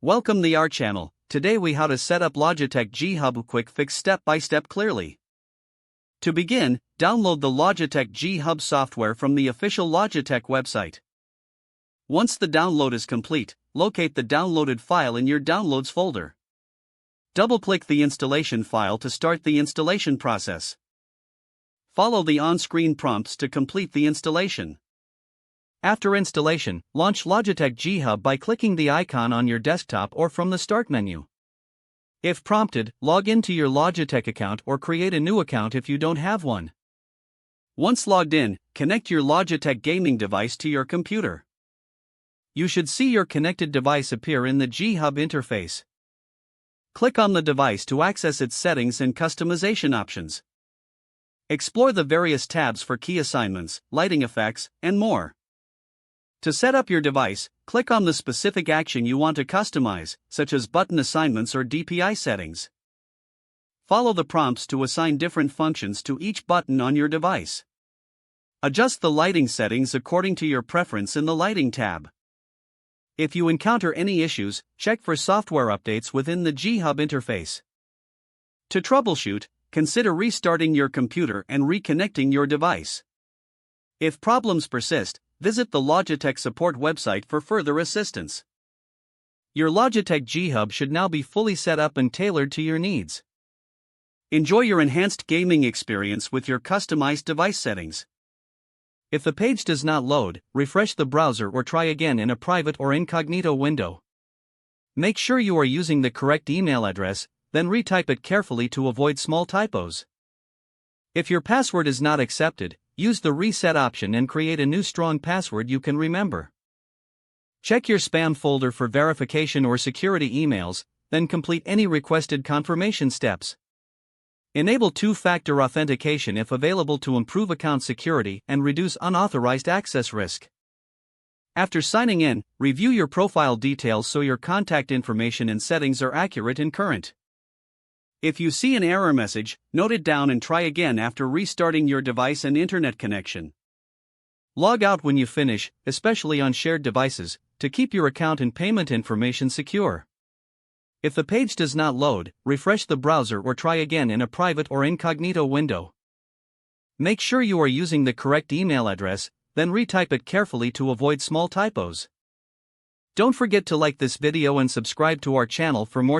Welcome to our channel. Today we how to set up Logitech G Hub quick fix step by step clearly. To begin, download the Logitech G Hub software from the official Logitech website. Once the download is complete, locate the downloaded file in your Downloads folder. Double-click the installation file to start the installation process. Follow the on-screen prompts to complete the installation. After installation, launch Logitech G Hub by clicking the icon on your desktop or from the Start menu. If prompted, log into your Logitech account or create a new account if you don't have one. Once logged in, connect your Logitech gaming device to your computer. You should see your connected device appear in the G Hub interface. Click on the device to access its settings and customization options. Explore the various tabs for key assignments, lighting effects, and more. To set up your device, click on the specific action you want to customize, such as button assignments or DPI settings. Follow the prompts to assign different functions to each button on your device. Adjust the lighting settings according to your preference in the Lighting tab. If you encounter any issues, check for software updates within the G Hub interface. To troubleshoot, consider restarting your computer and reconnecting your device. If problems persist, visit the Logitech support website for further assistance. Your Logitech G Hub should now be fully set up and tailored to your needs. Enjoy your enhanced gaming experience with your customized device settings. If the page does not load, refresh the browser or try again in a private or incognito window. Make sure you are using the correct email address, then retype it carefully to avoid small typos. If your password is not accepted, use the reset option and create a new strong password you can remember. Check your spam folder for verification or security emails, then complete any requested confirmation steps. Enable two-factor authentication if available to improve account security and reduce unauthorized access risk. After signing in, review your profile details so your contact information and settings are accurate and current. If you see an error message, note it down and try again after restarting your device and internet connection. Log out when you finish, especially on shared devices, to keep your account and payment information secure. If the page does not load, refresh the browser or try again in a private or incognito window. Make sure you are using the correct email address, then retype it carefully to avoid small typos. Don't forget to like this video and subscribe to our channel for more